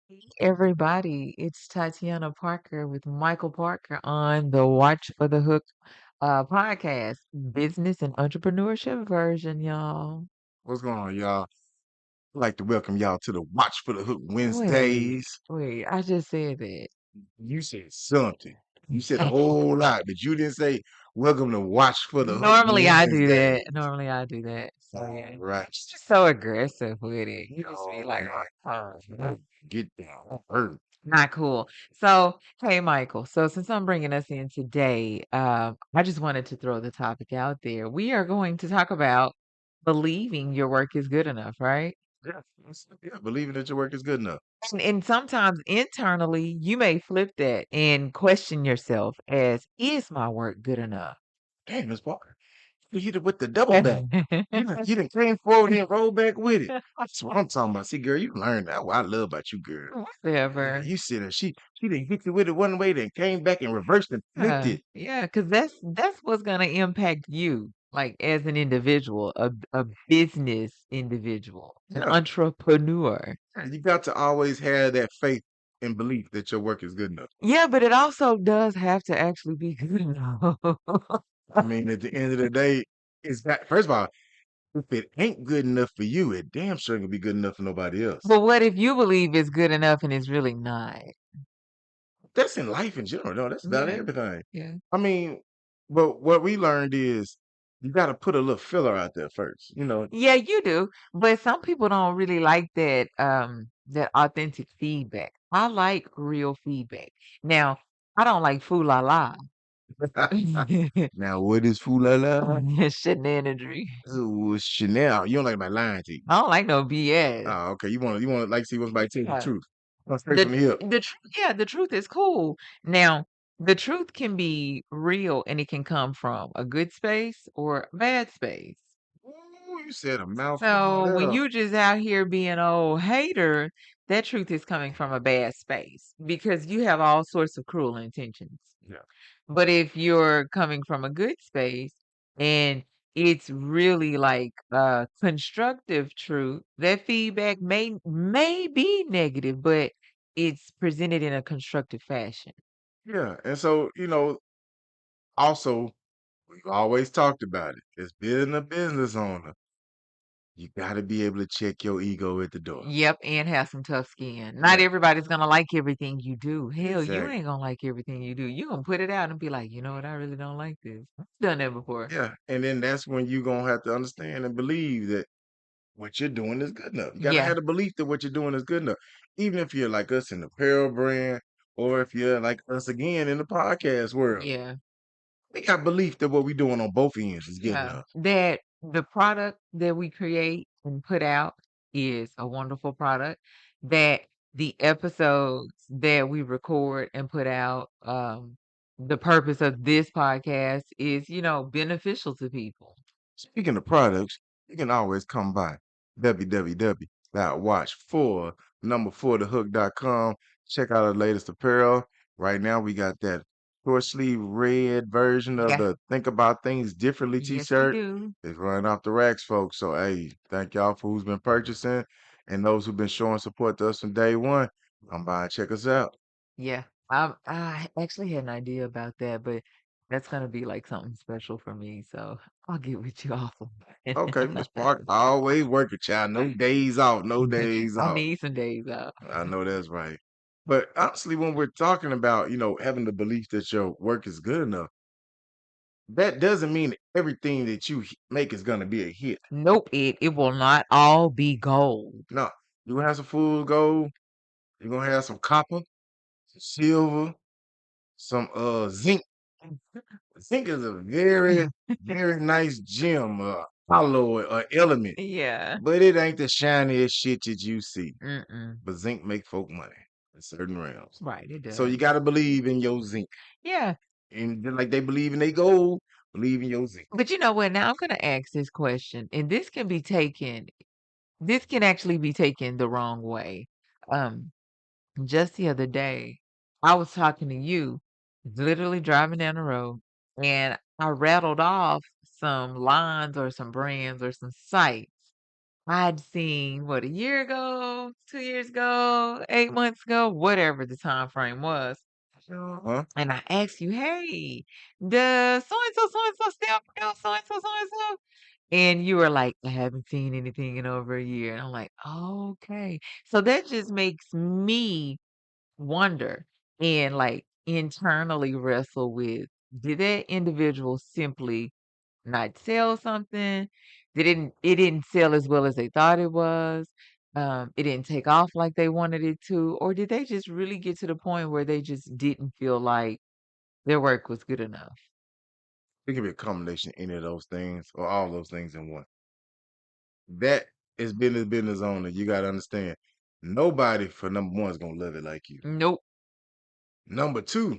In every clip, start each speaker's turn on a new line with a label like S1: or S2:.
S1: Hey, everybody, it's Tatiana Parker with Michael Parker on the Watch for the Hook podcast, business and entrepreneurship version, y'all.
S2: What's going on, y'all? I'd like to welcome y'all to the Watch for the Hook
S1: Wait,
S2: Wednesdays.
S1: wait, I just said that.
S2: You said something. You said a whole lot, but you didn't say welcome to Watch for the Hook
S1: Normally I do that.
S2: Wednesdays.
S1: Normally I do that. So
S2: All
S1: yeah,
S2: right.
S1: it's just so aggressive with it. You just be
S2: Oh
S1: like,
S2: man. Get down. Hurt.
S1: not cool. So, hey, Michael. So, since I'm bringing us in today, I just wanted to throw the topic out there. We are going to talk about believing your work is good enough, right?
S2: Yeah. Yeah. Believing that your work is good enough.
S1: And sometimes internally, you may flip that and question yourself as, is my work good enough?
S2: Damn, Miss Parker. You hit it with the double back. You done came forward and roll back with it. That's what I'm talking about. See, girl, you learned that. What I love about you, girl. Yeah,
S1: Whatever.
S2: you see her. She didn't hit you with it one way, then came back and reversed and flipped
S1: Yeah,
S2: it.
S1: yeah, because that's what's gonna impact you, like as an individual, a business individual, an
S2: Yeah.
S1: entrepreneur.
S2: Yeah, you got to always have that faith and belief that your work is good enough.
S1: Yeah, but it also does have to actually be good enough.
S2: I mean, at the end of the day, it's that first of all, if it ain't good enough for you, it damn sure can be good enough for nobody else.
S1: But what if you believe it's good enough and it's really not?
S2: That's in life in general. No, that's about
S1: Yeah,
S2: everything.
S1: yeah.
S2: I mean, but what we learned is you got to put a little filler out there first.
S1: Yeah, you do. But some people don't really like that authentic feedback. I like real feedback. Now, I don't like foo la la.
S2: Now, what is Fulala?
S1: Shenanigans.
S2: Ooh, Chanel. You don't like my lying to you.
S1: I don't like no BS.
S2: Oh, okay. You want to like see what's my tell the
S1: Yeah.
S2: truth. Straight from the hip.
S1: The truth, yeah, the truth is cool. Now, the truth can be real and it can come from a good space or a bad space.
S2: Ooh, you said a mouthful
S1: So when
S2: there.
S1: you just out here being an old hater, that truth is coming from a bad space because you have all sorts of cruel intentions.
S2: Yeah.
S1: But if you're coming from a good space and it's really like constructive truth, that feedback may be negative, but it's presented in a constructive fashion.
S2: Yeah. And so, also, we've always talked about it. As being a business owner, you got to be able to check your ego at the door.
S1: Yep, and have some tough skin. Not
S2: Yeah,
S1: everybody's gonna like everything you do. Hell, you
S2: exactly.
S1: ain't gonna like everything you do. You gonna put it out and be like, you know what, I really don't like this. I've done that before.
S2: Yeah. And then that's when you're going to have to understand and believe that what you're doing is good enough. You got to
S1: Yeah,
S2: have the belief that what you're doing is good enough. Even if you're like us in the apparel brand, or if you're like us again in the podcast world,
S1: yeah.
S2: we got belief that what we're doing on both ends is good
S1: Yeah,
S2: enough.
S1: that the product that we create and put out is a wonderful product. That the episodes that we record and put out, the purpose of this podcast is, beneficial to people.
S2: Speaking of products, you can always come by www.watch4thehook.com. Check out our latest apparel. Right now, we got that short sleeve red version of
S1: Yeah,
S2: the Think About Things Differently
S1: yes, we
S2: t-shirt.
S1: do.
S2: It's running off the racks, folks. So, hey, thank y'all for who's been purchasing and those who've been showing support to us from day one. Come by and check us out.
S1: Yeah, I actually had an idea about that, but that's gonna be like something special for me. So I'll get with you off of
S2: Okay, Miss Park, always working, child. No days off, no days
S1: I
S2: off.
S1: need some days off.
S2: I know that's right. But honestly, when we're talking about, having the belief that your work is good enough, that doesn't mean everything that you make is going to be a hit.
S1: Nope, it will not all be gold.
S2: No, you're going to have some full gold. You're going to have some copper, some silver, some zinc. Zinc is a very, very nice gem, alloy, or element,
S1: Yeah.
S2: but it ain't the shiniest shit that you see.
S1: Mm-mm.
S2: But zinc make folk money in certain realms.
S1: Right, it
S2: So you
S1: does.
S2: got to believe in your zinc.
S1: Yeah.
S2: And just like they believe in their gold, believe in your zinc.
S1: But you know what? Now I'm gonna ask this question, and this can actually be taken the wrong way. Um, just the other day, I was talking to you, literally driving down the road, and I rattled off some lines or some brands or some sites. I'd seen what, a year ago, 2 years ago, 8 months ago, whatever the time frame was.
S2: Uh-huh.
S1: And I asked you, "Hey, does so and so still produce so and so, so and so?" And you were like, "I haven't seen anything in over a year." And I'm like, "Okay." So that just makes me wonder and, like, internally wrestle with, did that individual simply not sell something? It didn't sell as well as they thought it was? It didn't take off like they wanted it to? Or did they just really get to the point where they just didn't feel like their work was good enough?
S2: It can be a combination of any of those things or all those things in one. That is business owner. You gotta understand. Nobody for number one is gonna love it like you.
S1: Nope.
S2: Number two,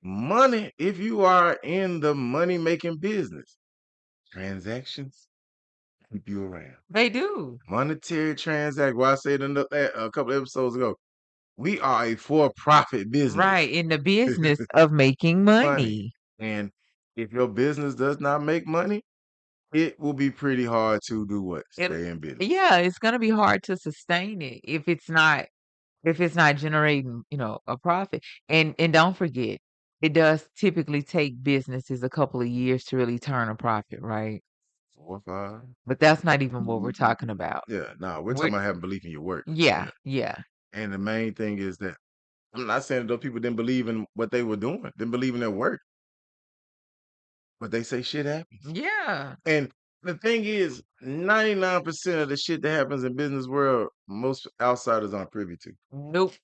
S2: money, if you are in the money making business, transactions keep you around.
S1: They do.
S2: Monetary transaction. Well, I said a couple episodes ago, we are a for-profit business.
S1: Right, in the business of making
S2: Money.
S1: money.
S2: And if your business does not make money, it will be pretty hard to do what?
S1: It
S2: Stay in business.
S1: Yeah, it's gonna be hard to sustain it if it's not generating, a profit. And don't forget, it does typically take businesses a couple of years to really turn a profit, right?
S2: 4 or 5.
S1: But that's not even what we're talking about.
S2: Yeah, no, we're
S1: We're
S2: talking about having belief in your work.
S1: Yeah,
S2: Yeah.
S1: yeah.
S2: And the main thing is that I'm not saying that those people didn't believe in what they were doing, didn't believe in their work, but they say shit happens.
S1: Yeah.
S2: And the thing is, 99% of the shit that happens in business world, most outsiders aren't privy to.
S1: Nope.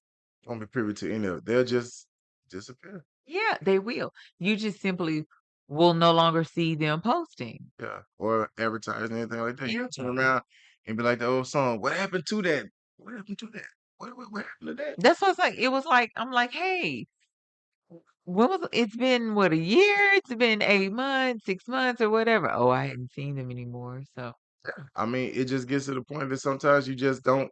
S2: Won't be privy to any of it. They'll just disappear.
S1: Yeah, they will. You just simply will no longer see them posting.
S2: Yeah. Or advertising, anything like that. You turn
S1: Anything.
S2: around and be like the old song, what happened to that? What happened to that? What happened to that?
S1: That's what it's like. It was like, I'm like, "Hey, it's been what, a year? It's been 8 months, 6 months, or whatever." Oh, I hadn't seen them anymore. So
S2: I mean, it just gets to the point that sometimes you don't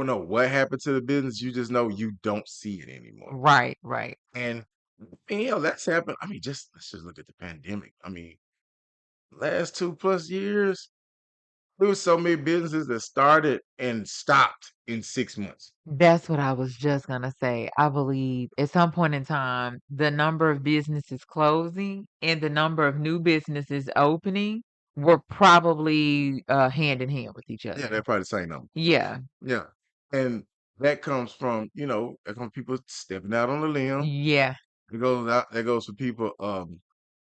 S2: know what happened to the business. You just know you don't see it anymore.
S1: right, right.
S2: And that's happened. I mean, let's just look at the pandemic. I mean, last 2+ years, there was so many businesses that started and stopped in 6 months.
S1: That's what I was just gonna say. I believe at some point in time, the number of businesses closing and the number of new businesses opening were probably, hand in hand with each
S2: Yeah,
S1: other.
S2: they're probably the same number.
S1: Yeah.
S2: Yeah. And that comes from, that comes people stepping out on a limb.
S1: Yeah.
S2: That goes for people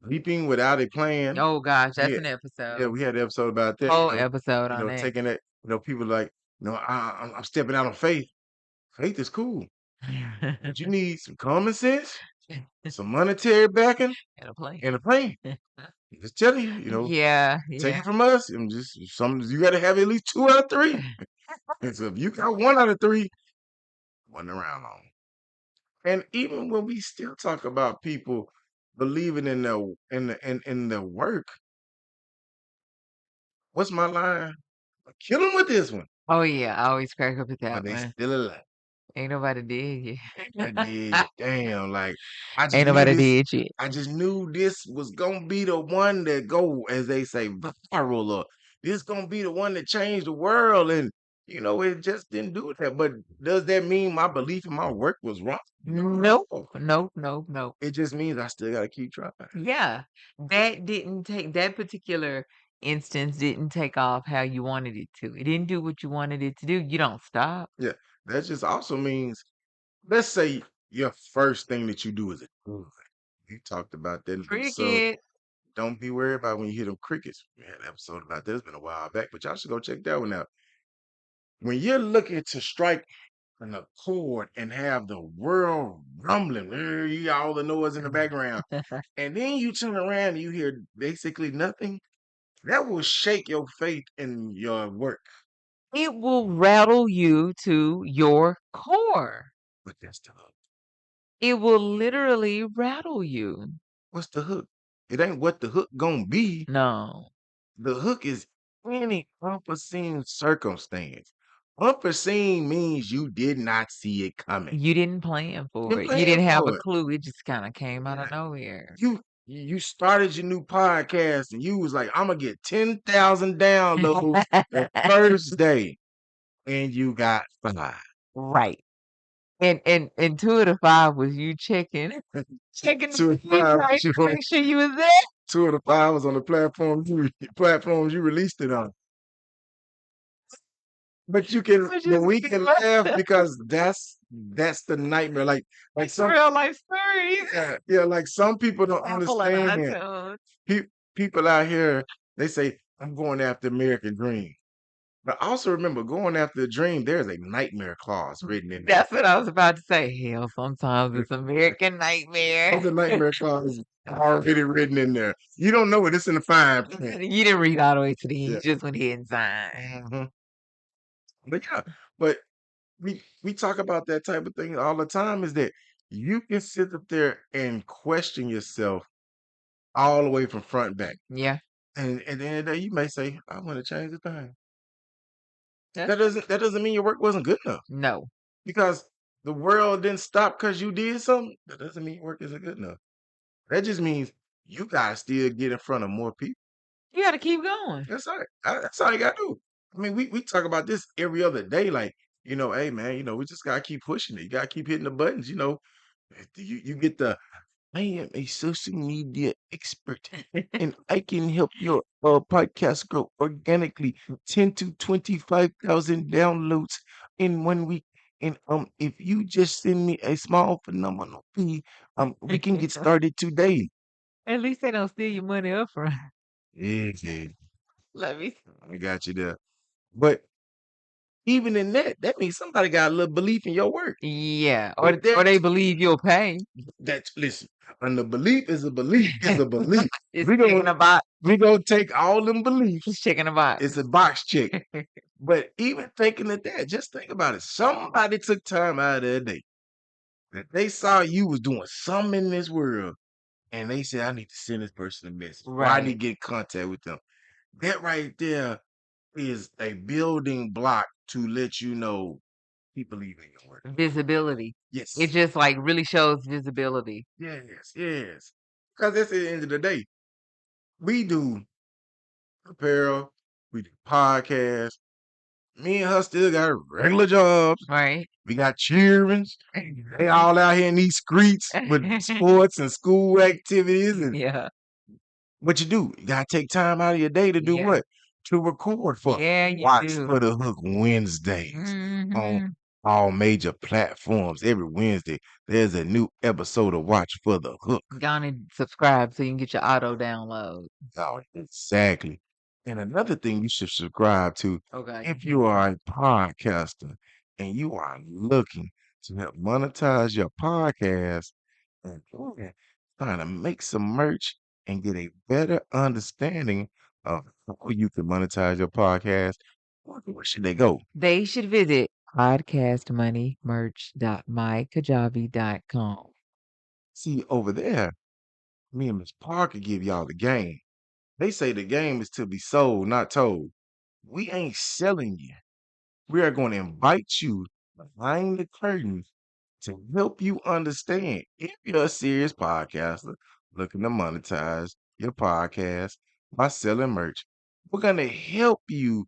S2: leaping without a plan.
S1: Oh gosh, that's
S2: Yeah,
S1: an
S2: yeah,
S1: episode.
S2: we had an episode about that.
S1: Whole episode on that.
S2: Taking that, people like, I'm stepping out on faith. Faith is cool, but you need some common sense, some monetary backing,
S1: And a plan.
S2: and a plan. I'm just telling you,
S1: Yeah,
S2: take
S1: yeah.
S2: it from us. I'm just some you got to have at least 2 out of 3. And so if you got 1 out of 3, wasn't around long. And even when we still talk about people believing in their work, what's my line? Kill them with this one,
S1: Oh, yeah, I always crack up at
S2: but
S1: that
S2: they
S1: one.
S2: still alive.
S1: Ain't nobody did
S2: I
S1: yet.
S2: did. Damn, like I just
S1: Ain't
S2: knew
S1: nobody
S2: this.
S1: did yet.
S2: I just knew this was gonna be the one that go, as they say, viral. Or this gonna be the one that changed the world, and it just didn't do that. But does that mean my belief in my work was wrong?
S1: Nope.
S2: No.
S1: Nope, nope, nope.
S2: It just means I still gotta keep trying.
S1: Yeah, that particular instance didn't take off how you wanted it to. It didn't do what you wanted it to do. You don't stop.
S2: Yeah, that just also means, let's say your first thing that you do is a good. We talked about that in the episode.
S1: Cricket.
S2: Don't be worried about when you hear them crickets. We had an episode about that. It's been a while back, but y'all should go check that one out. When you're looking to strike an accord and have the world rumbling, you got all the noise in the background, and then you turn around and you hear basically nothing, that will shake your faith in your work.
S1: It will rattle you to your core.
S2: But that's the hook.
S1: It will literally rattle you.
S2: What's the hook? It ain't what the hook gonna be.
S1: No,
S2: The hook is any unforeseen circumstance. Unforeseen means you did not see it coming.
S1: you didn't plan
S2: You
S1: for
S2: didn't
S1: it. You
S2: plan
S1: didn't have a
S2: for it.
S1: clue. It just kinda came out
S2: Yeah.
S1: of nowhere.
S2: You You started your new podcast and you was like, I'm gonna get 10,000 downloads the first day, and you got 5.
S1: Right. And 2 of the 5 was you checking the
S2: 2 of the
S1: feed
S2: 5
S1: right
S2: you
S1: to
S2: on
S1: make sure you was there.
S2: 2 of the 5 was on the platforms you released it on. But
S1: Which
S2: but
S1: is
S2: we can laugh because that's the nightmare. Like some
S1: real life stories.
S2: yeah, like some people don't
S1: Apple and
S2: understand.
S1: iTunes.
S2: Pe- People out here, they say, I'm going after American dream. But also remember, going after a dream, there's a nightmare clause written in there.
S1: That's what I was about to say. Hell, sometimes it's American
S2: There's
S1: Nightmare.
S2: a nightmare clause already written in there. You don't know it, it's in the fine print.
S1: You didn't read all the way to the end.
S2: Yeah.
S1: You just went ahead and signed.
S2: hmm But yeah, but we talk about that type of thing all the time, is that you can sit up there and question yourself all the way from front back.
S1: Yeah.
S2: And at the end of the day, you may say, I want to change the thing.
S1: That's
S2: That doesn't mean your work wasn't good enough.
S1: no.
S2: Because the world didn't stop because you did something. That doesn't mean your work isn't good enough. That just means you gotta still get in front of more people.
S1: You gotta keep going.
S2: That's all right. That's all you gotta do. I mean, we talk about this every other day. Like, hey man, we just gotta keep pushing it. You gotta keep hitting the buttons. You get the I am a social media expert and I can help your podcast grow organically 10 to 25,000 downloads in 1 week. And if you just send me a small phenomenal fee, we can get started today.
S1: At least they don't steal your money up front.
S2: Yeah, yeah,
S1: Let me
S2: I got you there. But even in that means somebody got a little belief in your work.
S1: Yeah.
S2: If
S1: Or they
S2: there's
S1: believe you'll pay.
S2: That's listen, and the belief is a belief is a belief.
S1: It's
S2: We
S1: checking
S2: gonna
S1: a box.
S2: we gonna take all them beliefs.
S1: It's checking a box.
S2: It's a box check. But even thinking of that, just think about it. Somebody took time out of their day that they saw you was doing something in this world, and they said, I need to send this person a message, or I need to
S1: Right.
S2: get in contact with them. That right there is a building block to let you know people believe in your work.
S1: Visibility. It
S2: Yes.
S1: just like really shows visibility.
S2: Yes, yes. Because that's at the end of the day. We do apparel, we do podcasts. Me and her still got regular jobs.
S1: Right.
S2: We got children. They all out here in these streets with sports and school activities. And
S1: Yeah.
S2: what you do, you gotta take time out of your day to do
S1: Yeah.
S2: what? To record for
S1: Yeah, you
S2: Watch
S1: do.
S2: for the Hook Wednesdays on
S1: hmm
S2: all major platforms. Every Wednesday, there's a new episode of Watch for the Hook.
S1: Go on and subscribe so you can get your auto download.
S2: Oh, exactly. And another thing you should subscribe to,
S1: Okay.
S2: if you are a podcaster and you are looking to help monetize your podcast and trying to make some merch and get a better understanding of how you can monetize your podcast, where should they go?
S1: They should visit podcastmoneymerch.mykajabi.com.
S2: See, over there, me and Miss Parker give y'all the game. They say the game is to be sold, not told. We ain't selling you. We are going to invite you behind the curtains to help you understand if you're a serious podcaster looking to monetize your podcast by selling merch. We're going to help you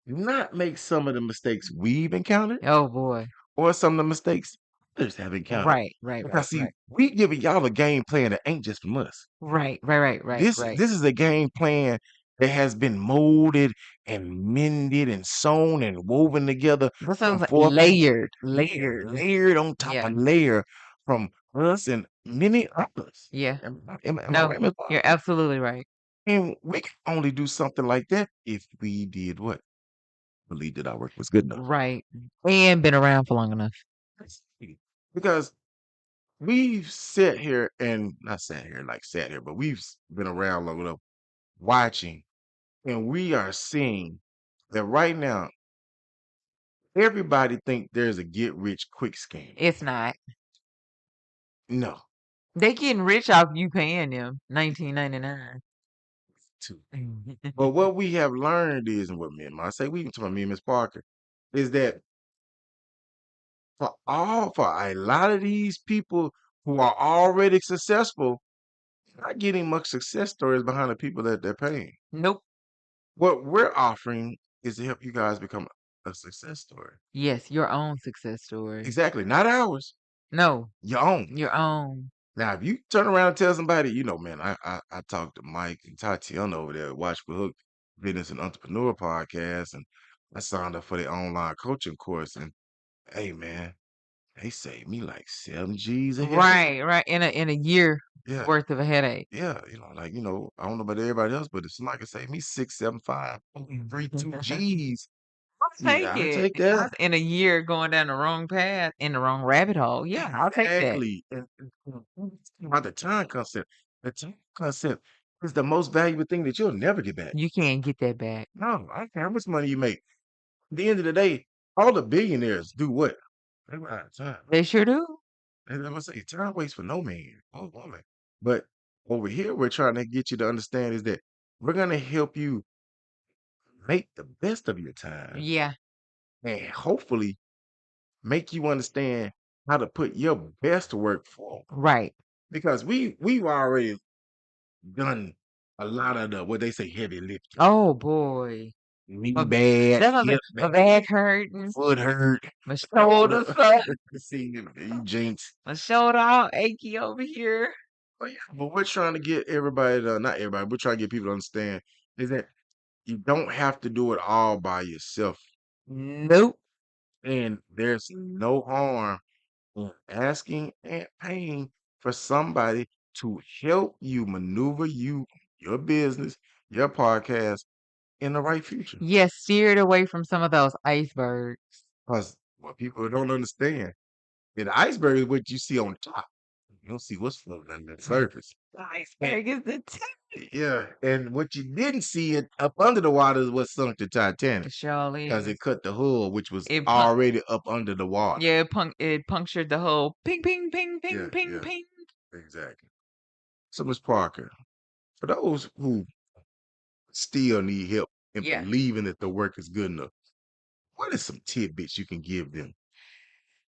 S2: not make some of the mistakes we've encountered
S1: Oh boy.
S2: or some of the mistakes others have encountered.
S1: Right.
S2: Because see, we giving y'all a game plan that ain't just from us.
S1: Right.
S2: This is a game plan that has been molded and mended and sewn and woven together
S1: That
S2: from
S1: sounds like
S2: 4 people. Layered on top
S1: Yeah.
S2: of layer from us and many others.
S1: Yeah.
S2: Am I
S1: No,
S2: right, Ms. Barber?
S1: you're absolutely right.
S2: And we can only do something like that if we did what? Believe that our work was good enough.
S1: Right. And been around for long enough.
S2: Because we've sat here and not sat here like sat here, but we've been around long enough watching, and we are seeing that right now everybody think there's a get rich quick scheme.
S1: It's not.
S2: No,
S1: They getting rich off you paying them $19.99.
S2: too. But what we have learned is, and what me and I say, we can talk about me and Miss Parker, is that for a lot of these people who are already successful, not getting much success stories behind the people that they're paying.
S1: Nope.
S2: What we're offering is to help you guys become a success story.
S1: Yes, your own success story.
S2: Exactly, not ours,
S1: No,
S2: your own.
S1: your own.
S2: Now, if you turn around and tell somebody, man, I talked to Mike and Tatiana over there at Watch for Hook Business and Entrepreneur podcast, and I signed up for the online coaching course, and hey, man, they saved me like 7 G's a headache.
S1: Right, right. In a year
S2: Yeah,
S1: worth of a headache.
S2: yeah, like I don't know about everybody else, but if somebody can save me 6, 7, 5, 3, 2 G's,
S1: I'll take
S2: yeah, I
S1: it.
S2: take that.
S1: In a year going down the wrong path, in the wrong rabbit hole. Yeah, I'll take that.
S2: Exactly. About the time concept. The time concept is the most valuable thing that you'll never get back.
S1: You can't get that back.
S2: No, I don't care how much money you make. At the end of the day, all the billionaires do what? They run out of time.
S1: They sure do.
S2: And I'm gonna say time waits for no man or woman. But over here, we're trying to get you to understand is that we're gonna help you make the best of your time
S1: Yeah,
S2: and hopefully make you understand how to put your best work forward.
S1: right.
S2: Because we've already done a lot of the what they say heavy lifting.
S1: Oh boy.
S2: Knee
S1: My,
S2: bad,
S1: that's
S2: hip
S1: my
S2: bad,
S1: back hurting,
S2: foot hurt,
S1: my
S2: shoulder.
S1: shoulder suck,
S2: See, you jinx.
S1: my shoulder all achy over here.
S2: Oh yeah, but we're trying to get everybody to, not everybody, we're trying to get people to understand is that you don't have to do it all by yourself.
S1: Nope.
S2: And there's no harm in asking and paying for somebody to help you maneuver your business, your podcast in the right future.
S1: Yes, steered away from some of those icebergs.
S2: Because what people don't understand, the iceberg is what you see on top. You don't see what's floating under the surface.
S1: The
S2: And
S1: iceberg is the tip.
S2: yeah, and what you didn't see it up under the water is what sunk the Titanic
S1: It surely
S2: because
S1: is.
S2: it cut the hull, which was
S1: It pun-
S2: already up under the water.
S1: yeah, it punctured the whole ping ping ping
S2: Yeah,
S1: ping ping
S2: yeah,
S1: ping.
S2: exactly. So, Ms. Parker, for those who still need help in
S1: Yeah.
S2: believing that the work is good enough, what are some tidbits you can give them?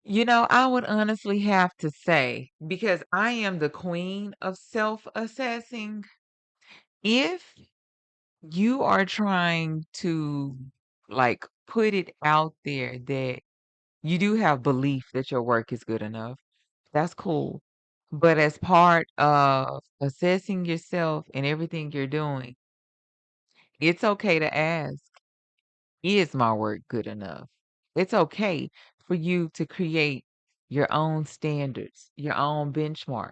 S1: I would honestly have to say, because I am the queen of self-assessing, if you are trying to like put it out there that you do have belief that your work is good enough, that's cool. But as part of assessing yourself and everything you're doing, it's okay to ask, is my work good enough? It's okay for you to create your own standards, your own benchmarks,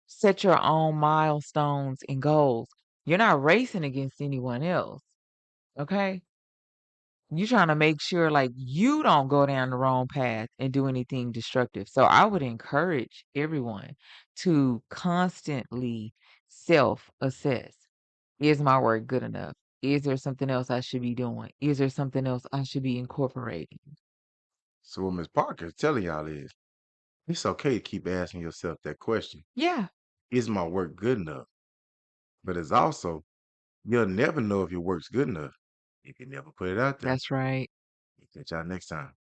S1: set your own milestones and goals. You're not racing against anyone else, okay? You're trying to make sure like you don't go down the wrong path and do anything destructive. So I would encourage everyone to constantly self-assess. Is my work good enough? Is there something else I should be doing? Is there something else I should be incorporating?
S2: So, what Ms. Parker is telling y'all is it's okay to keep asking yourself that question.
S1: Yeah,
S2: Is my work good enough? But it's also, you'll never know if your work's good enough if you never put it out there.
S1: that's right.
S2: Catch y'all next time.